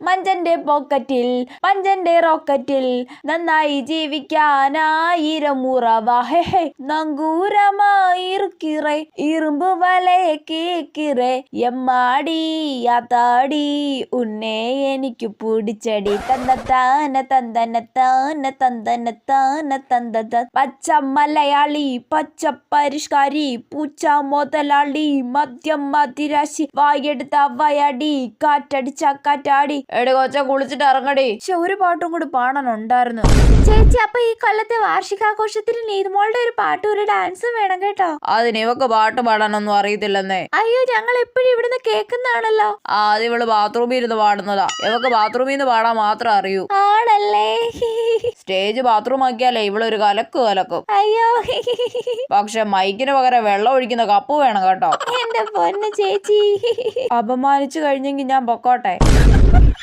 മഞ്ചന്റെ പോക്കറ്റിൽ പഞ്ചന്റെ റോക്കറ്റിൽ നന്നായി ജീവിക്കാനായിരം ഉറവ ഹെ നങ്കൂരമായിറുക്കിറേ ഇരുമ്പ് വലയെ കേക്കിറേ എമ്മാടി യാത്താടി ഉന്നേ എനിക്ക് പിടിച്ചടി തന്നത്താന തന്തനത്താന തന്തനത്താന തന്തത പച്ച മലയാളി പച്ച പരിഷ്കാരി പൂച്ച മുതലാളി മദ്യം മതിരാശി വായെടുത്ത വയടി കാറ്റടിച്ച കാറ്റാടി എടി കൊച്ച കുളിച്ചിട്ട് ഇറങ്ങടി. ഒരു പാട്ടും കൂടി പാടാനുണ്ടായിരുന്നു ചേച്ചി. അപ്പൊ ഈ കൊല്ലത്തെ വാർഷികാഘോഷത്തിന് നീതുമോളുടെ ഒരു പാട്ടും ഒരു ഡാൻസും വേണം കേട്ടോ. അതിന് ഇവക്ക് പാട്ട് പാടാനൊന്നും അറിയത്തില്ലെന്നേ. അയ്യോ ഞങ്ങൾ എപ്പോഴും ഇവിടുന്ന് കേൾക്കുന്നതാണല്ലോ. അത് ഇവള് ബാത്റൂമിൽ ഇരുന്ന് പാടുന്നതാ. ഇവക്ക് ബാത്റൂമിൽ നിന്ന് പാടാൻ മാത്രം അറിയൂ. ആണല്ലേ. സ്റ്റേജ് ബാത്റൂം ആക്കിയാലേ ഇവളൊരു കലക്കും. അയ്യോ പക്ഷെ മൈക്കിന് പകരം വെള്ളം ഒഴിക്കുന്ന കപ്പ് വേണം കേട്ടോ. എന്റെ പൊന്ന് ചേച്ചി. അപമാനിച്ചു കഴിഞ്ഞെങ്കിൽ ഞാൻ പൊക്കോട്ടെ.